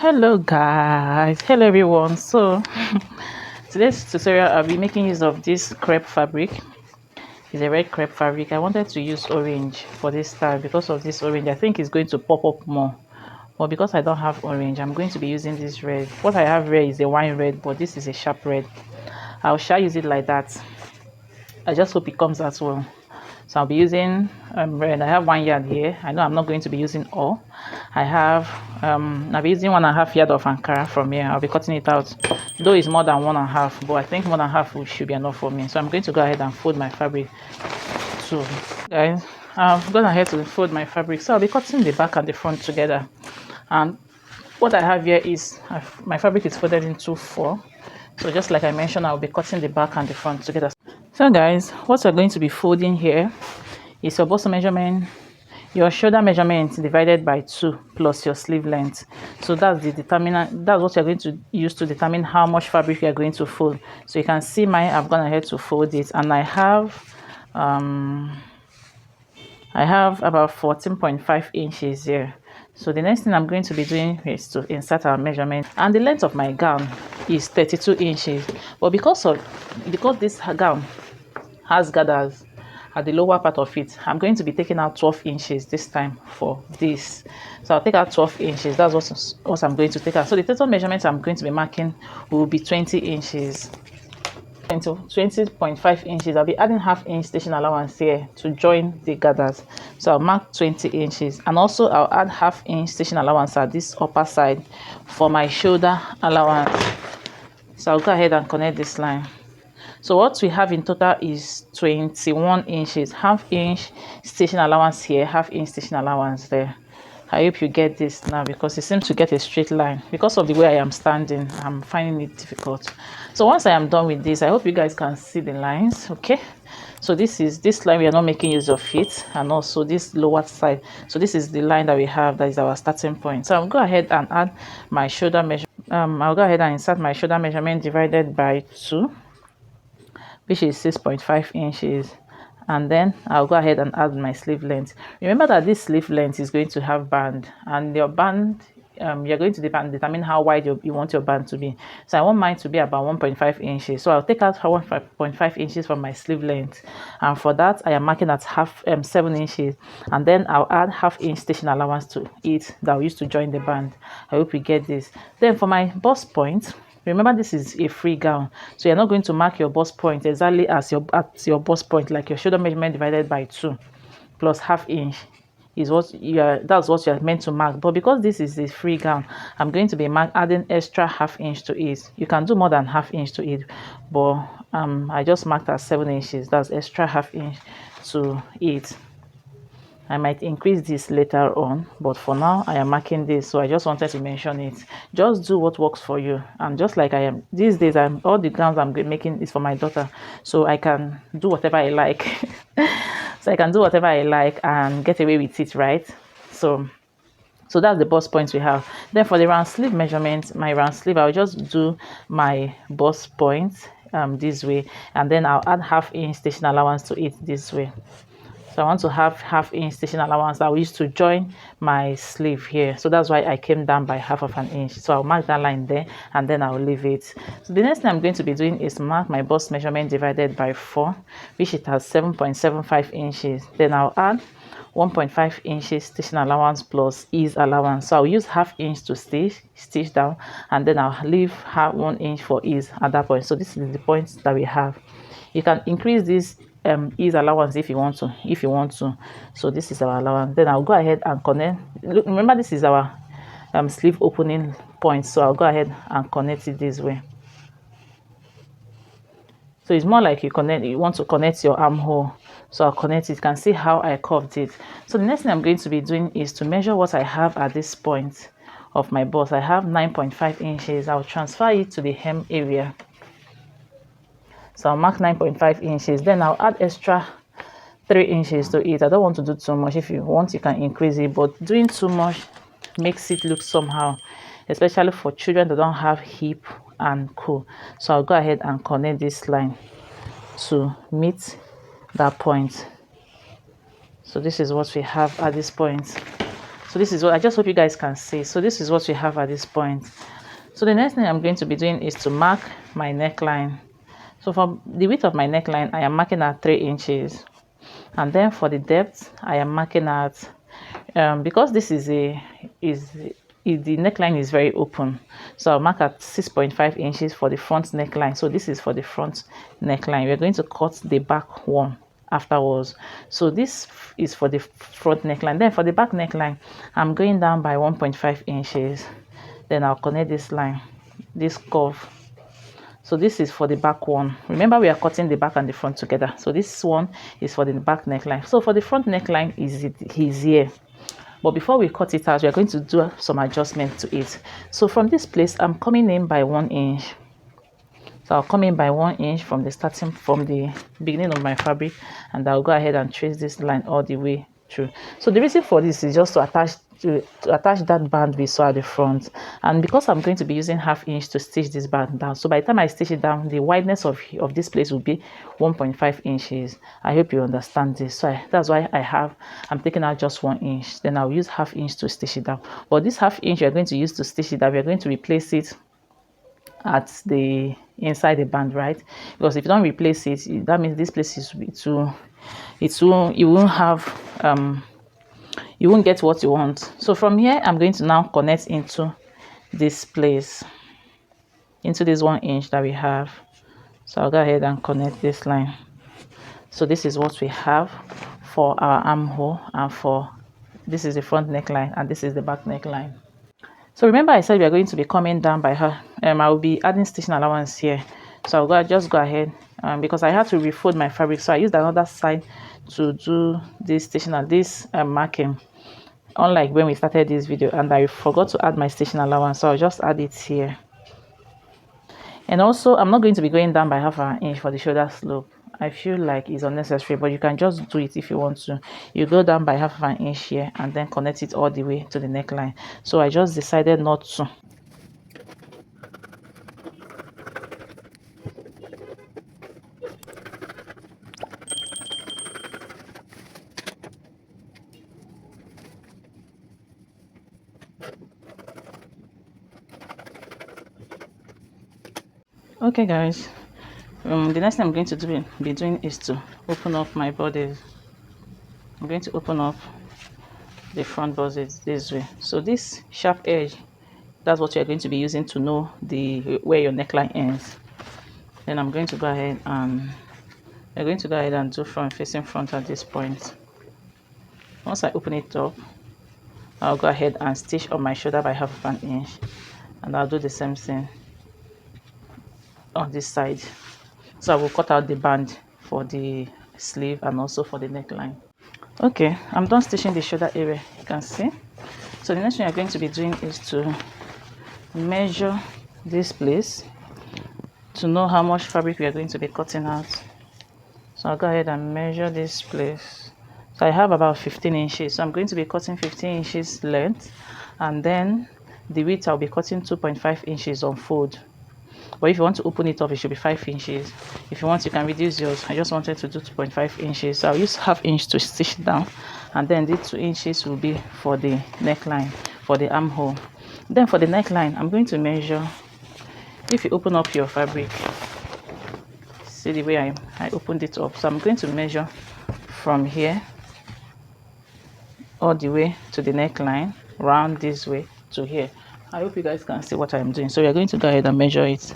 Hello guys, hello everyone. So today's tutorial I'll be making use of this crepe fabric. It's a red crepe fabric. I wanted to use orange for this style because of this orange. I think it's going to pop up more, but because I don't have orange, I'm going to be using this red. What I have red is a wine red, but this is a sharp red. Shall use it like that. I just hope it comes as well. So I'll be using red. I have 1 yard here. I know I'm not going to be using all. I'll be using 1.5 yard of Ankara from here. I'll be cutting it out, though it's more than 1.5, but I think 1.5 should be enough for me. So I'm going to go ahead and fold my fabric. So guys, I've gone ahead to fold my fabric. So I'll be cutting the back and the front together. And what I have here is my fabric is folded into 4. So just like I mentioned, I'll be cutting the back and the front together. So guys, what you're going to be folding here is your bust measurement, your shoulder measurement divided by 2 plus your sleeve length. So that's the determinant. That's what you're going to use to determine how much fabric you're going to fold. So you can see I've gone ahead to fold it, and I have about 14.5 inches here. So the next thing I'm going to be doing is to insert our measurement, and the length of my gown is 32 inches. But because this gown has gathers at the lower part of it, I'm going to be taking out 12 inches this time for this. So I'll take out 12 inches. That's what I'm going to take out. So the total measurement I'm going to be marking will be 20 inches. Into 20.5 inches. I'll be adding ½ inch stitching allowance here to join the gathers. So I'll mark 20 inches, and also I'll add ½ inch stitching allowance at this upper side for my shoulder allowance. So I'll go ahead and connect this line. So what we have in total is 21 inches, ½ inch stitching allowance here, ½ inch stitching allowance there. I hope you get this now, because it seems to get a straight line. Because of the way I am standing, I'm finding it difficult. So once I am done with this, I hope you guys can see the lines. Okay, so this line, we are not making use of it, and also this lower side. So this is the line that we have, that is our starting point. So I'll go ahead and add my shoulder measure. I'll go ahead and insert my shoulder measurement divided by 2, which is 6.5 inches. And then I'll go ahead and add my sleeve length. Remember that this sleeve length is going to have band, and your band, you're going to determine how wide you want your band to be. So I want mine to be about 1.5 inches. So I'll take out 1.5 inches from my sleeve length, and for that I am marking at 7 inches, and then I'll add ½ inch stitching allowance to it that I'll use to join the band. I hope you get this. Then for my bust point, remember this is a free gown, so you're not going to mark your bust point exactly as your bust point, like your shoulder measurement divided by 2 plus ½ inch is that's what you're meant to mark. But because this is a free gown, I'm going to be adding extra ½ inch to it. You can do more than ½ inch to it, but I just marked at 7 inches. That's extra ½ inch to it. I might increase this later on, but for now I am marking this. So I just wanted to mention it. Just do what works for you. And just like I am these days, all the gowns I'm making is for my daughter, so I can do whatever I like. So I can do whatever I like and get away with it, right? So that's the bust points we have. Then for the round sleeve measurement, my round sleeve, I'll just do my bust points this way, and then I'll add ½ inch stitching allowance to it this way. So I want to have ½ inch stitching allowance that I will use to join my sleeve here. So that's why I came down by ½ inch. So I'll mark that line there, and then I'll leave it. So the next thing I'm going to be doing is mark my bust measurement divided by 4, which it has 7.75 inches. Then I'll add 1.5 inches stitching allowance plus ease allowance. So I'll use ½ inch to stitch down, and then I'll leave 1 inch for ease at that point. So this is the points that we have. You can increase this ease allowance if you want to. So this is our allowance. Then I'll go ahead and connect. Look, remember this is our sleeve opening point, so I'll go ahead and connect it this way. So it's more like you want to connect your armhole. So I'll connect it. You can see how I curved it. So the next thing I'm going to be doing is to measure what I have at this point of my bust. I have 9.5 inches. I'll transfer it to the hem area. So I'll mark 9.5 inches. Then I'll add extra 3 inches to it. I don't want to do too much. If you want, you can increase it, but doing too much makes it look somehow, especially for children that don't have hip and co. So I'll go ahead and connect this line to meet that point. So this is what we have at this point. So this is what I just hope you guys can see. So this is what we have at this point. So the next thing I'm going to be doing is to mark my neckline. So for the width of my neckline, I am marking at 3 inches, and then for the depth, I am marking at because this is the neckline is very open, so I'll mark at 6.5 inches for the front neckline. So this is for the front neckline. We're going to cut the back one afterwards. So this is for the front neckline. Then for the back neckline, I'm going down by 1.5 inches. Then I'll connect this line, this curve. So this is for the back one. Remember, we are cutting the back and the front together. So this one is for the back neckline. So for the front neckline is here. But before we cut it out, we are going to do some adjustment to it. So from this place, I'm coming in by 1 inch. So I'll come in by 1 inch from the beginning of my fabric, and I'll go ahead and trace this line all the way through. So the reason for this is just to attach that band we saw at the front, and because I'm going to be using 1/2 inch to stitch this band down, so by the time I stitch it down, the wideness of this place will be 1.5 inches. I hope you understand this. So that's why I'm taking out just 1 inch, then I'll use 1/2 inch to stitch it down. But this 1/2 inch we're going to use to stitch it down, we're going to replace it at the inside the band, right? Because if you don't replace it, that means this place is you won't get what you want. So from here, I'm going to now connect into this place, into this 1 inch that we have. So I'll go ahead and connect this line. So this is what we have for our armhole, and this is the front neckline, and this is the back neckline. So remember, I said we are going to be coming down by her. I will be adding stitching allowance here. So I'll just go ahead because I had to refold my fabric. So I used another side to do this stitching and this marking. Unlike when we started this video, and I forgot to add my stitching allowance, so I'll just add it here. And also, I'm not going to be going down by 1/2 inch for the shoulder slope. I feel like it's unnecessary, but you can just do it if you want to. You go down by 1/2 inch here and then connect it all the way to the neckline. So I just decided not to. Okay guys, the next thing I'm going to be doing is to open up my bodice. I'm going to open up the front bodice this way. So this sharp edge, that's what you're going to be using to know where your neckline ends. Then I'm going to go ahead and do front facing front at this point. Once I open it up, I'll go ahead and stitch on my shoulder by 1/2 inch, and I'll do the same thing on this side. So I will cut out the band for the sleeve and also for the neckline. Okay, I'm done stitching the shoulder area, you can see. So the next thing you're going to be doing is to measure this place to know how much fabric we are going to be cutting out. So I'll go ahead and measure this place. So I have about 15 inches, so I'm going to be cutting 15 inches length, and then the width I'll be cutting 2.5 inches on fold. But if you want to open it up, it should be 5 inches. If you want, you can reduce yours. I just wanted to do 2.5 inches. So I'll use 1/2 inch to stitch down, and then the 2 inches will be for the neckline, for the armhole. Then for the neckline, I'm going to measure. If you open up your fabric, see the way I opened it up. So I'm going to measure from here all the way to the neckline, round this way to here. I hope you guys can see what I'm doing. So we're going to go ahead and measure it.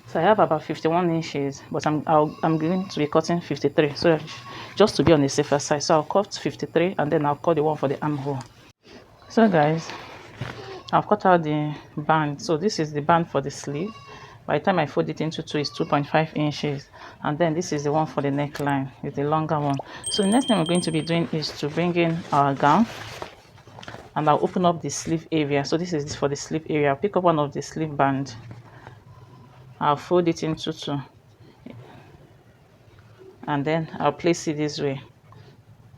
So I have about 51 inches, but I'm going to be cutting 53. So just to be on the safer side, so I'll cut 53, and then I'll cut the one for the armhole. So guys, I've cut out the band. So this is the band for the sleeve. By the time I fold it into two, it's 2.5 inches, and then this is the one for the neckline, it's the longer one. So the next thing we're going to be doing is to bring in our gown, and I'll open up the sleeve area. So this is for the sleeve area. I'll pick up one of the sleeve band, I'll fold it into two, and then I'll place it this way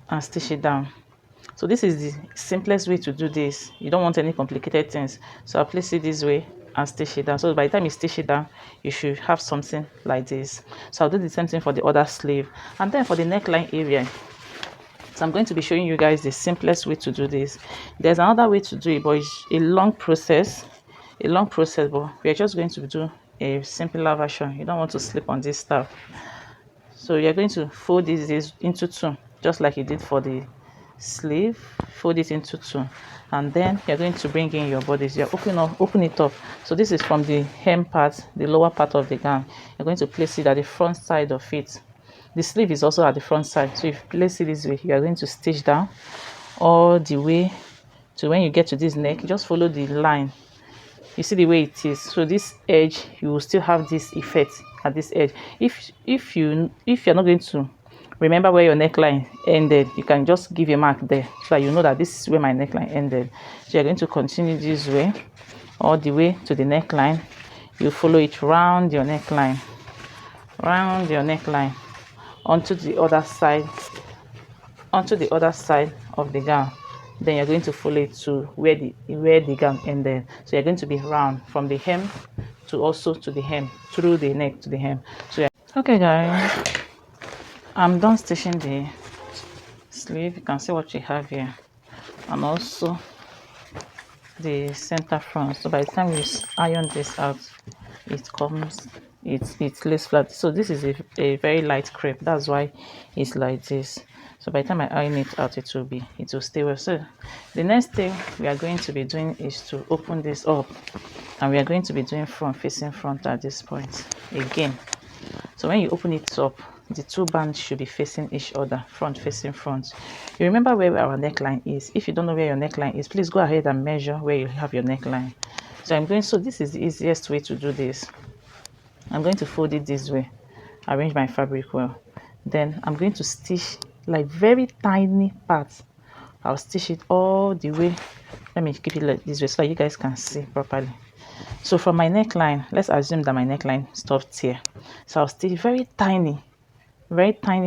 and stitch it down. So this is the simplest way to do this. You don't want any complicated things. So I'll place it this way and stitch it down. So by the time you stitch it down, you should have something like this. So I'll do the same thing for the other sleeve. And then for the neckline area, so I'm going to be showing you guys the simplest way to do this. There's another way to do it, but it's a long process, but we're just going to do a simpler version. You don't want to sleep on this stuff. So you're going to fold this into two, just like you did for the sleeve. Fold it into two, and then you're going to bring in your bodice. You're open it up. So this is from the hem part, the lower part of the gown. You're going to place it at the front side of it. The sleeve is also at the front side, so if you place it this way, you are going to stitch down all the way to when you get to this neck. Just follow the line. You see the way it is. So this edge, you will still have this effect at this edge. If you're not going to remember where your neckline ended, you can just give a mark there so that you know that this is where my neckline ended. So you're going to continue this way all the way to the neckline. You follow it round your neckline, onto the other side of the gown. Then you're going to follow it to where the gown ended. So you're going to be round from the hem to also to the hem, through the neck to the hem. So okay guys, I'm done stitching the sleeve. You can see what you have here, and also the center front. So by the time you iron this out, it lays flat. So this is a very light crepe, that's why it's like this. So by the time I iron it out, it will stay well. So the next thing we are going to be doing is to open this up, and we are going to be doing front facing front at this point again. So when you open it up, the two bands should be facing each other, front facing front. You remember where our neckline is. If you don't know where your neckline is, please go ahead and measure where you have your neckline. So this is the easiest way to do this. I'm going to fold it this way, arrange my fabric well. Then I'm going to stitch like very tiny parts. I'll stitch it all the way. Let me keep it like this way so you guys can see properly. So from my neckline, let's assume that my neckline stopped here. So I'll stitch very tiny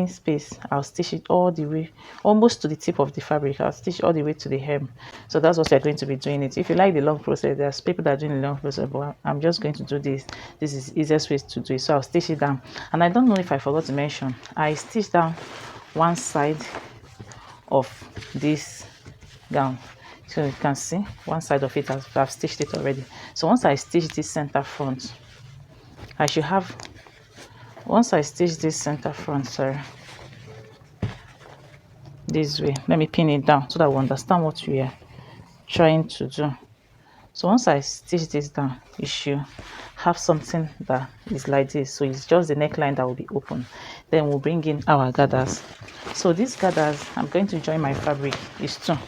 space. I'll stitch it all the way, almost to the tip of the fabric. I'll stitch all the way to the hem. So that's what you're going to be doing it. If you like the long process, there's people that are doing the long process, but I'm just going to do this. This is the easiest way to do it. So I'll stitch it down. And I don't know if I forgot to mention, I stitched down one side of this gown. So you can see one side of it, I've stitched it already. So once I stitch this center front, sorry, this way, let me pin it down so that we understand what we are trying to do. So once I stitch this down, you should have something that is like this. So it's just the neckline that will be open. Then we'll bring in our gathers. So these gathers, I'm going to join my fabric, is 2. So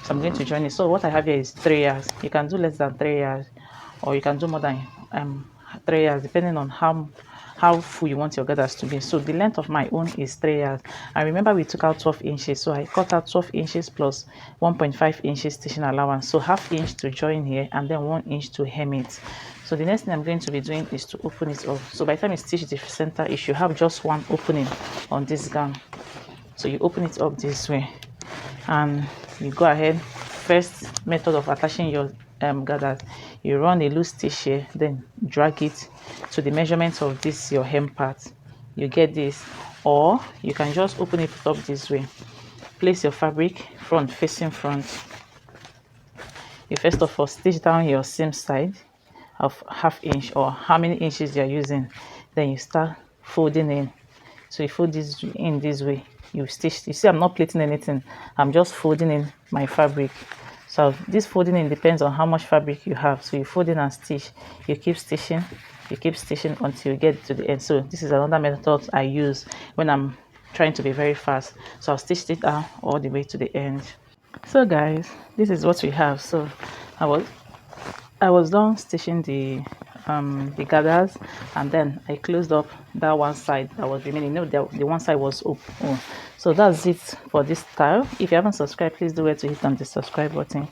I'm going to join it. So what I have here is 3 yards. You can do less than 3 yards, or you can do more than 3 yards, depending on how full you want your gathers to be. So the length of my own is 3 yards. And remember, we took out 12 inches, so I cut out 12 inches plus 1.5 inches stitching allowance. So ½ inch to join here, and then 1 inch to hem it. So the next thing I'm going to be doing is to open it up. So by the time you stitch the center, you should have just one opening on this gown. So you open it up this way, and you go ahead. First method of attaching your gathers, you run a loose stitch here, then drag it to the measurement of this your hem part. You get this, or you can just open it up this way. Place your fabric front facing front. You first of all stitch down your seam side of ½ inch, or how many inches you're using. Then you start folding in. So you fold this in this way. You stitch. You see, I'm not plaiting anything. I'm just folding in my fabric. So this folding in depends on how much fabric you have. So you fold in and stitch. You keep stitching. You keep stitching until you get to the end. So this is another method I use when I'm trying to be very fast. So I'll stitch it down all the way to the end. So guys, this is what we have. So I was done stitching the gathers, and then I closed up that one side that was remaining. The one side was open. So that's it for this style. If you haven't subscribed, please do it to hit on the subscribe button.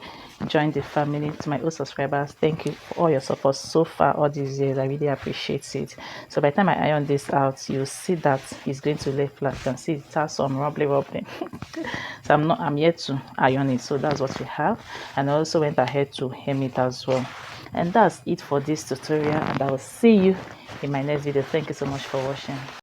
Join the family. To my old subscribers, thank you for all your support so far all these years. I really appreciate it. So by the time I iron this out, you'll see that it's going to lay flat. You can see it has some rubbly. So I'm yet to iron it. So that's what we have. And I also went ahead to hem it as well. And that's it for this tutorial, and I will see you in my next video. Thank you so much for watching.